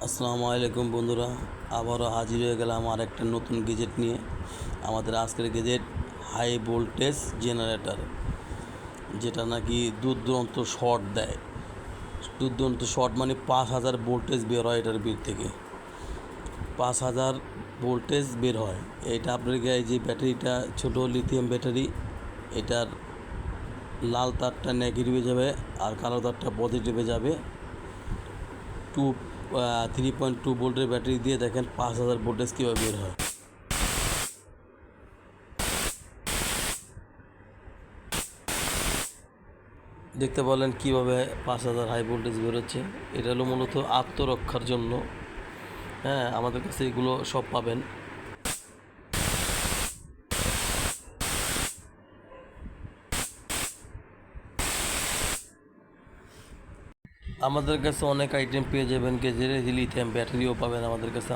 আসসালামু আলাইকুম বন্ধুরা, আবারও হাজির হয়ে গেলাম আর একটা নতুন গেজেট নিয়ে। আমাদের আজকের গেজেট হাই ভোল্টেজ জেনারেটর, যেটা নাকি দূর দূরান্ত শর্ট দেয়। দূর দূরান্ত শর্ট মানে 5000 ভোল্টেজ বের হয় এটার ভিতর থেকে। 5000 ভোল্টেজ বের হয়। এটা আপনার এই যে ব্যাটারিটা ছোটো লিথিয়াম ব্যাটারি, এটার লাল তারটা নেগেটিভে যাবে আর কালো তারটা পজিটিভে যাবে। 3.2 ভোল্টের ব্যাটারি দিয়ে দেখেন 5000 ভোল্টেজ কীভাবে বের হয়। দেখতে পারলেন কীভাবে 5000 হাই ভোল্টেজ বেরোচ্ছে। এটা হলো মূলত আত্মরক্ষার জন্য। হ্যাঁ, আমাদের কাছে এগুলো সব পাবেন। আমাদের কাছে অনেক আইটেম পেয়ে যাবেন। গেজের লিথিয়াম ব্যাটারিও পাবেন আমাদের কাছে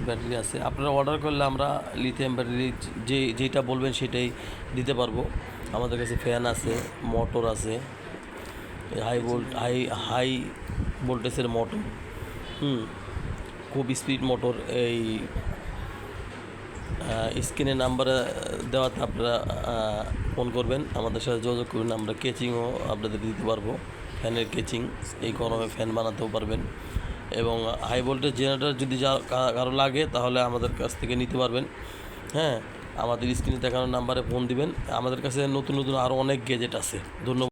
ব্যাটারি আছে। আপনারা অর্ডার করলে আমরা লিথিয়াম ব্যাটারি যেটা বলবেন সেটাই দিতে পারবো। আমাদের কাছে ফ্যান আছে, মোটর আছে, হাই ভোল্টেজের মোটর, খুব স্পিড মোটর। এই স্ক্রিনে নাম্বারে দেওয়াতে আপনারা ফোন করবেন, আমাদের সাথে যোগাযোগ করবেন। আমরা কেচিংও আপনাদের দিতে পারবো, ফ্যানের কেচিং। এই গরমে ফ্যান বানাতেও পারবেন। এবং হাই ভোল্টেজ জেনারেটর যদি কারো লাগে তাহলে আমাদের কাছ থেকে নিতে পারবেন। হ্যাঁ, আমাদের স্ক্রিনে দেখানো নাম্বারে ফোন দিবেন। আমাদের কাছে নতুন নতুন আরও অনেক গেজেট আছে। ধন্যবাদ।